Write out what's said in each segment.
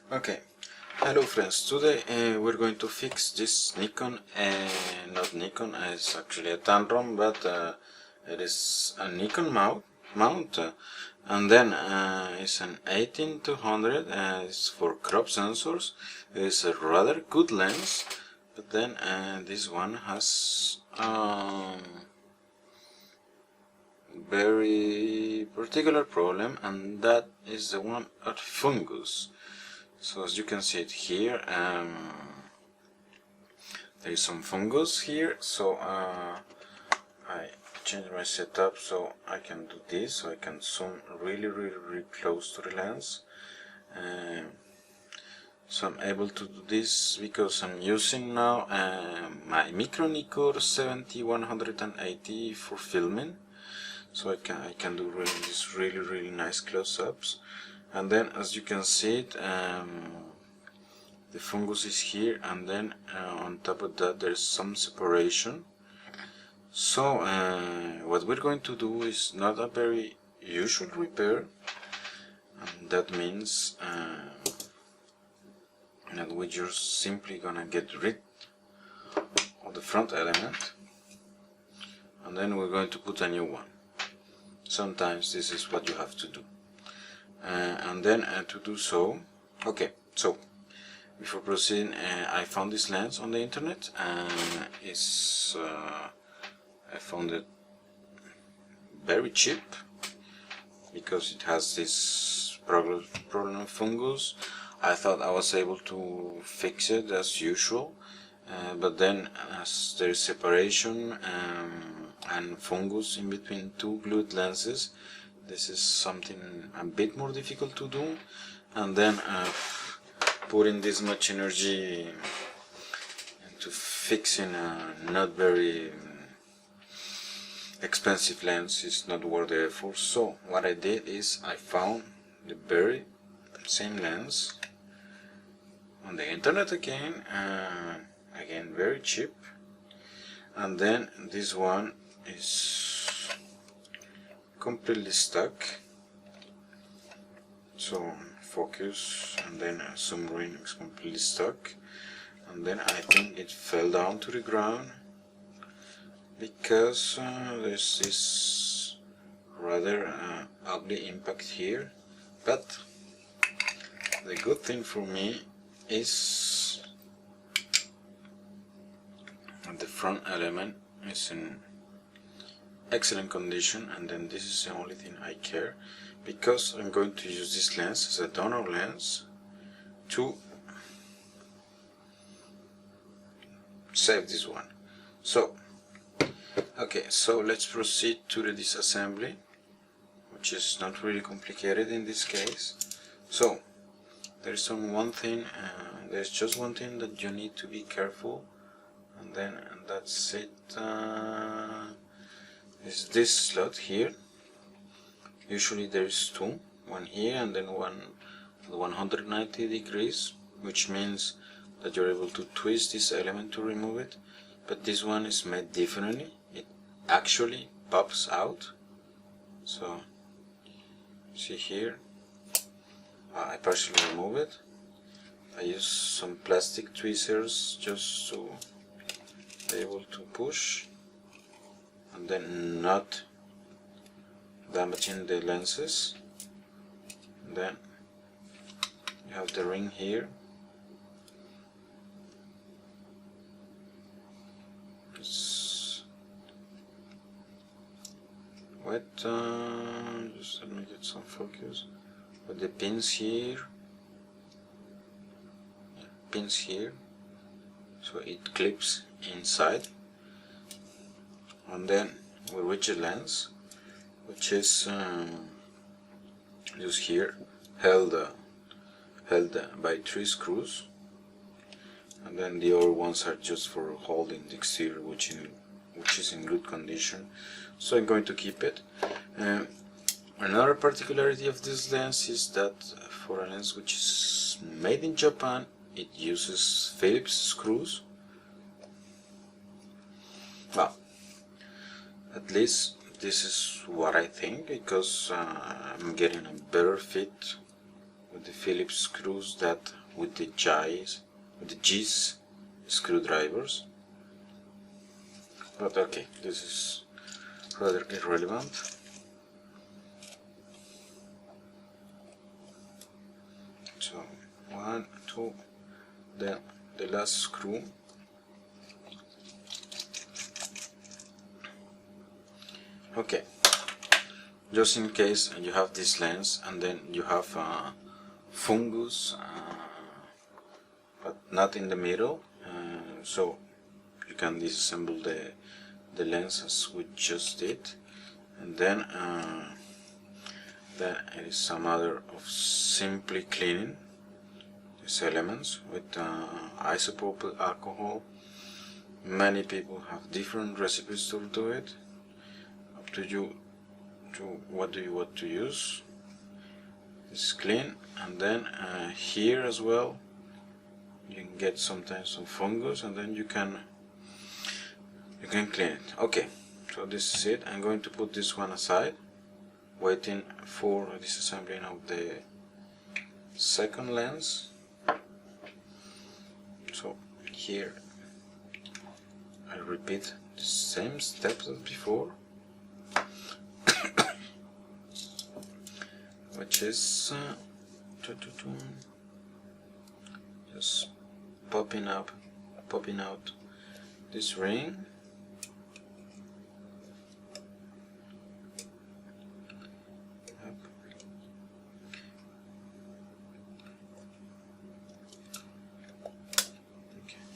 Okay, hello friends. Today we're going to fix this Nikon, not Nikon, it's actually a Tamron, but it is a Nikon mount, and then it's an 18-200, it's for crop sensors. It's a rather good lens, but then this one has very particular problem, and that is the one at Fungus. So as you can see it here, there is some fungus here, so I changed my setup so I can do this, so I can zoom really close to the lens. So I'm able to do this because I'm using now my Micro Nikkor 70-180 for filming, so I can do these really nice close-ups. And then as you can see it, the fungus is here, and then on top of that there's some separation. So what we're going to do is not a very usual repair, and that means that we're just simply gonna get rid of the front element, and then we're going to put a new one. Sometimes this is what you have to do. And then to do so, okay, so before proceeding, I found this lens on the internet, and I found it very cheap because it has this problem of fungus. I thought I was able to fix it as usual, but then as there is separation and fungus in between two glued lenses, this is something a bit more difficult to do. And then putting this much energy into fixing a not very expensive lens is not worth the effort. So what I did is I found the very same lens on the internet again, again very cheap, and then this one is completely stuck. So focus, and then zoom in, is completely stuck, and then I think it fell down to the ground because there's this rather ugly impact here. But the good thing for me is that the front element is in excellent condition, and then this is the only thing I care, because I'm going to use this lens as a donor lens to save this one. So okay, so let's proceed to the disassembly, which is not really complicated in this case. So there's just one thing that you need to be careful, and that's it. Is this slot here. Usually there is two, one here and then one at 190 degrees, which means that you're able to twist this element to remove it, but this one is made differently. It actually pops out. So see here, I partially remove it. I use some plastic tweezers just to be able to push and then not damaging the lenses. And then you have the ring here. It's wet, just let me get some focus. With the pins here, so it clips inside. And then we reach a lens, which is just here, held by 3 screws, and then the other ones are just for holding the exterior, which is in good condition. So I'm going to keep it. Another particularity of this lens is that for a lens which is made in Japan, it uses Phillips screws. Well, at least this is what I think, because I'm getting a better fit with the Phillips screws that with the G's screwdrivers. But okay, this is rather irrelevant. So 1, 2, then the last screw. Okay, just in case you have this lens and then you have fungus, but not in the middle, so you can disassemble the lens as we just did, and then it is some matter of simply cleaning these elements with isopropyl alcohol. Many people have different recipes to do it. Up to you to what do you want to use. This is clean, and then here as well you can get sometimes some fungus, and then you can clean it. Okay, so this is it. I'm going to put this one aside, waiting for disassembling of the second lens. So here I repeat the same steps as before, which is just popping out this ring.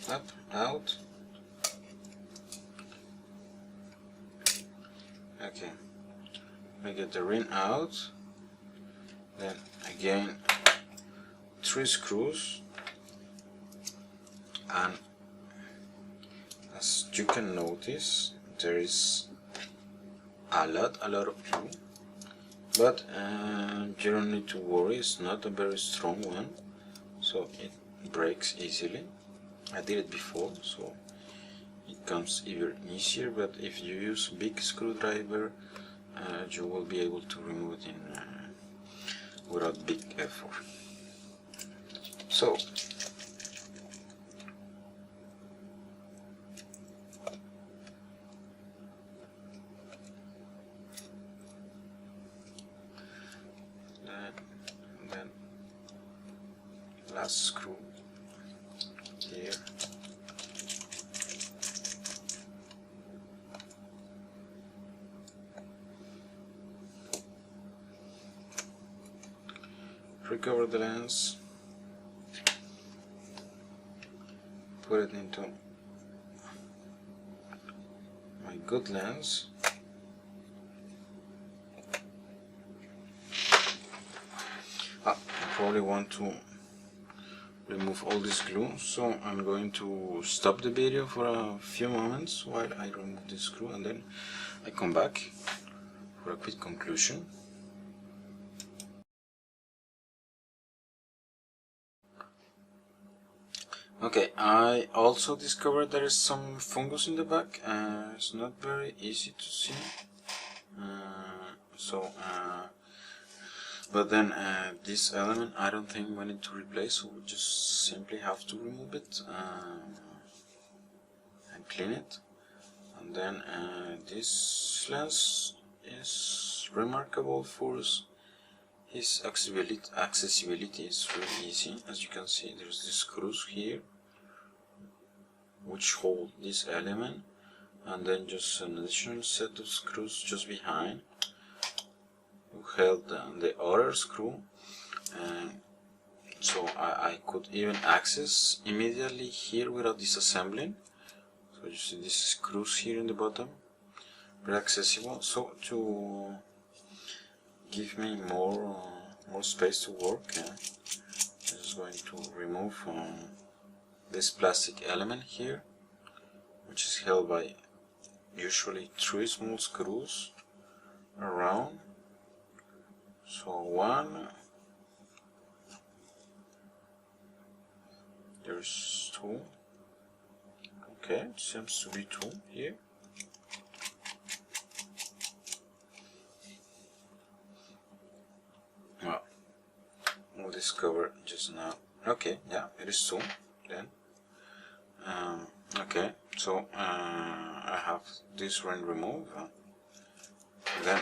Up, out. Okay, we get the ring out. Then again 3 screws, and as you can notice, there is a lot of glue, but you don't need to worry, it's not a very strong one, so it breaks easily. I did it before, so it comes even easier, but if you use a big screwdriver, you will be able to remove it without big effort. So then last screw here. Recover the lens, put it into my good lens. I probably want to remove all this glue, so I'm going to stop the video for a few moments while I remove this screw, and then I come back for a quick conclusion. Okay, I also discovered there is some fungus in the back. It's not very easy to see. But then this element I don't think we need to replace, so we just simply have to remove it and clean it. And then this lens is remarkable for his accessibility is really easy. As you can see, there's these screws here which hold this element, and then just an additional set of screws just behind who held the other screw, so I could even access immediately here without disassembling. So you see these screws here in the bottom, very accessible. So to give me more space to work, I'm just going to remove this plastic element here, which is held by usually 3 small screws around. So 1, there's 2, okay, it seems to be 2 here. Well, discovered just now. Okay, yeah, it is two. Then okay, so I have this one removed. Then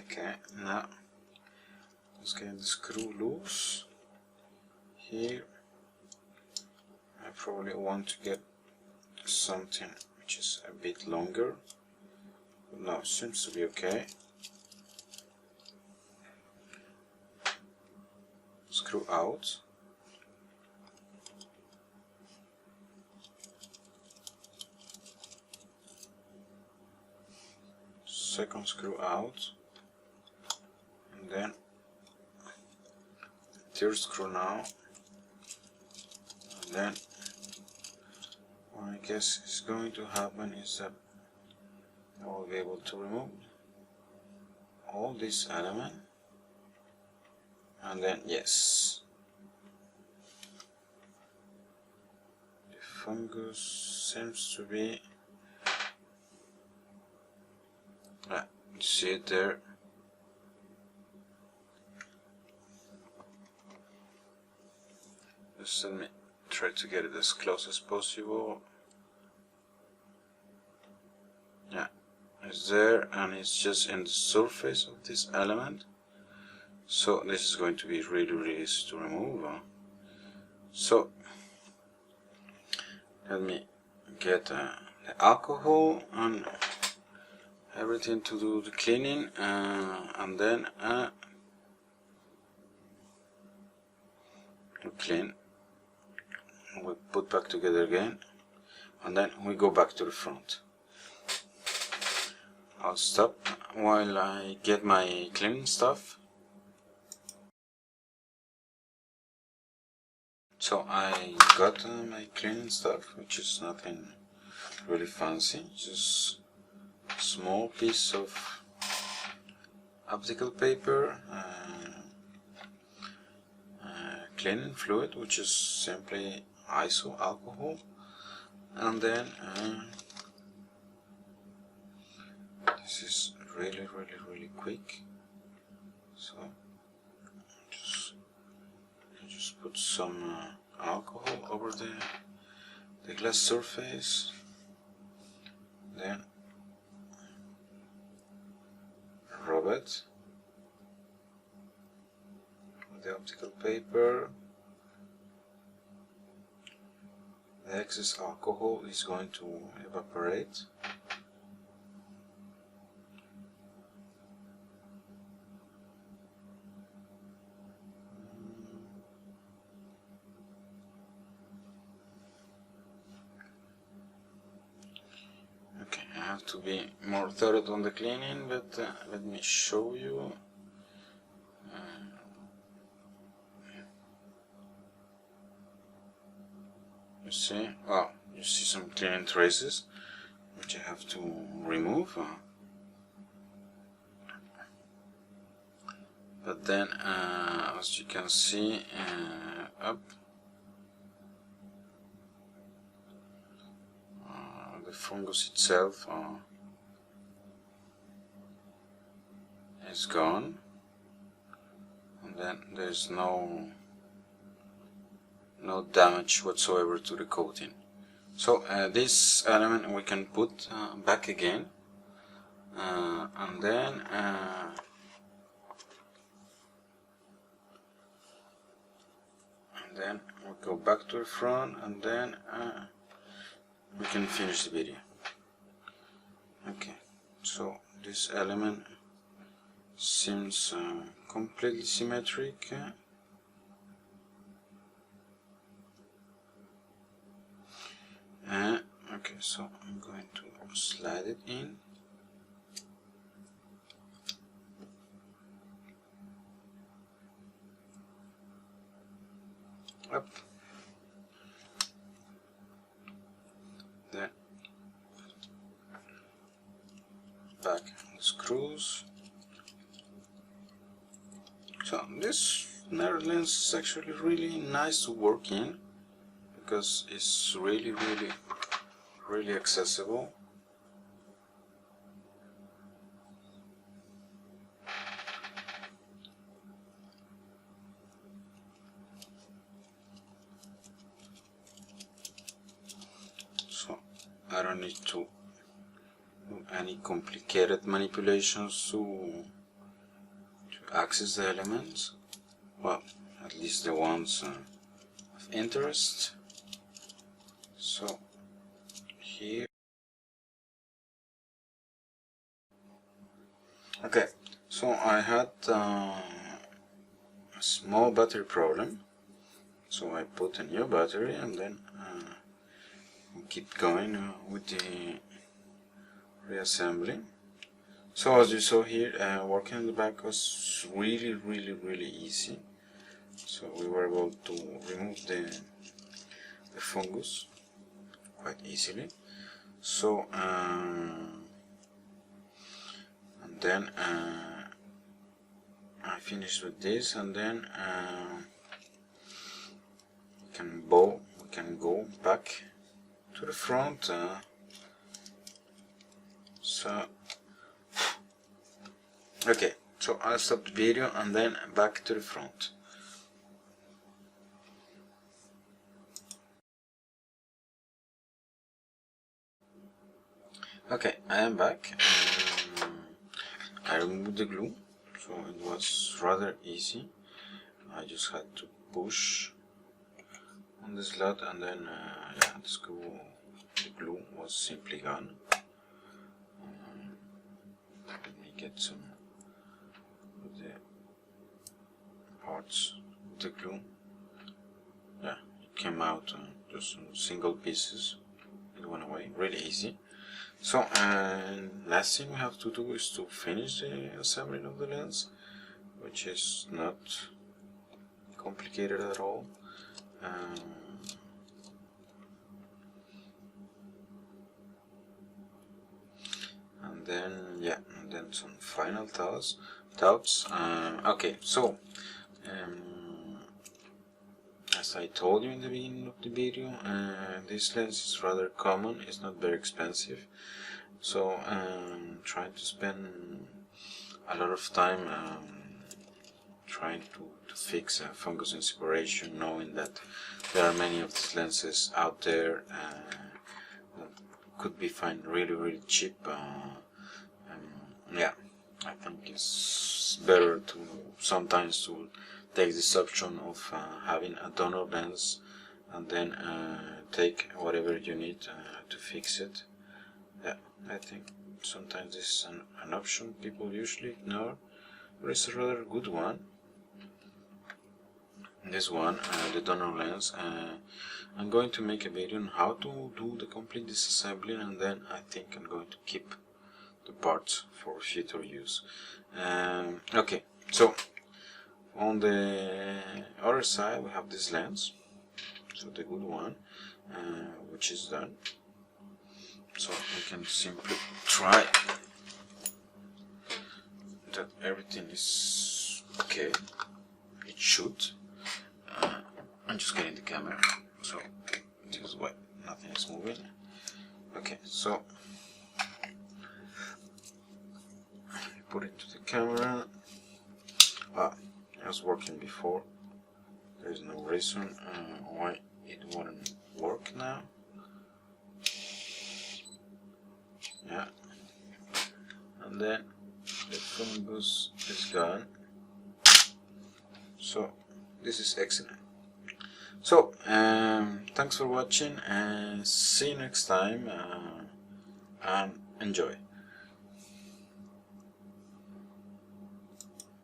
okay, now let's get the screw loose. Here I probably want to get something which is a bit longer, but now it seems to be okay. Screw out. Second screw out, and then third screw now, and then what I guess is going to happen is that I will be able to remove all this element, and then yes, the fungus seems to be, you see it there. Just let me try to get it as close as possible. Yeah, it's there, and it's just in the surface of this element, so this is going to be really easy to remove. So let me get the alcohol and everything to do the cleaning, and then we clean, we put back together again, and then we go back to the front. I'll stop while I get my cleaning stuff. So I got my cleaning stuff, which is nothing really fancy, just a small piece of optical paper, cleaning fluid, which is simply iso alcohol, and then this is really quick, so just put some alcohol over the glass surface, then rub it with the optical paper. The excess alcohol is going to evaporate. Okay, I have to be more thorough on the cleaning, but let me show you. You see, well, you see some cleaning traces which I have to remove, but then as you can see up, the fungus itself is gone, and then there's no damage whatsoever to the coating. So this element we can put back again, and then we go back to the front, and then we can finish the video. Okay, so this element seems completely symmetric. Okay, so I'm going to slide it in. Up. Then back the screws. So this narrow lens is actually really nice to work in because it's really accessible. So I don't need to do any complicated manipulations to access the elements, well, at least the ones of interest. So here, okay, so I had a small battery problem, so I put a new battery and then keep going with the reassembly. So as you saw here, working on the back was really easy. So we were able to remove the fungus quite easily. So and then I finished with this, and then we can go back to the front. So okay, so I'll stop the video and then back to the front. Okay, I am back. I removed the glue, so it was rather easy. I just had to push on the slot, and then yeah, the glue was simply gone. Let me get some of the parts of the glue. Yeah, it came out just some single pieces. It went away really easy. So last thing we have to do is to finish the assembling of the lens, which is not complicated at all. And then yeah, and then some final thoughts. Okay, so as I told you in the beginning of the video, this lens is rather common. It's not very expensive, so trying to spend a lot of time trying to fix a fungus inspiration, knowing that there are many of these lenses out there that could be found really cheap. Yeah, I think it's better to sometimes to take this option of having a donor lens and then take whatever you need to fix it. Yeah, I think sometimes this is an option people usually ignore, but it's a rather good one. This one, the donor lens, I'm going to make a video on how to do the complete disassembly, and then I think I'm going to keep the parts for future use. Okay, so on the other side we have this lens, so the good one, which is done. So we can simply try that everything is okay. It should. I'm just getting the camera, so this is why nothing is moving. Okay, so put it to the camera. It was working before. There is no reason why it wouldn't work now. Yeah, and then the fungus is gone. So this is excellent. So thanks for watching, and see you next time, and enjoy.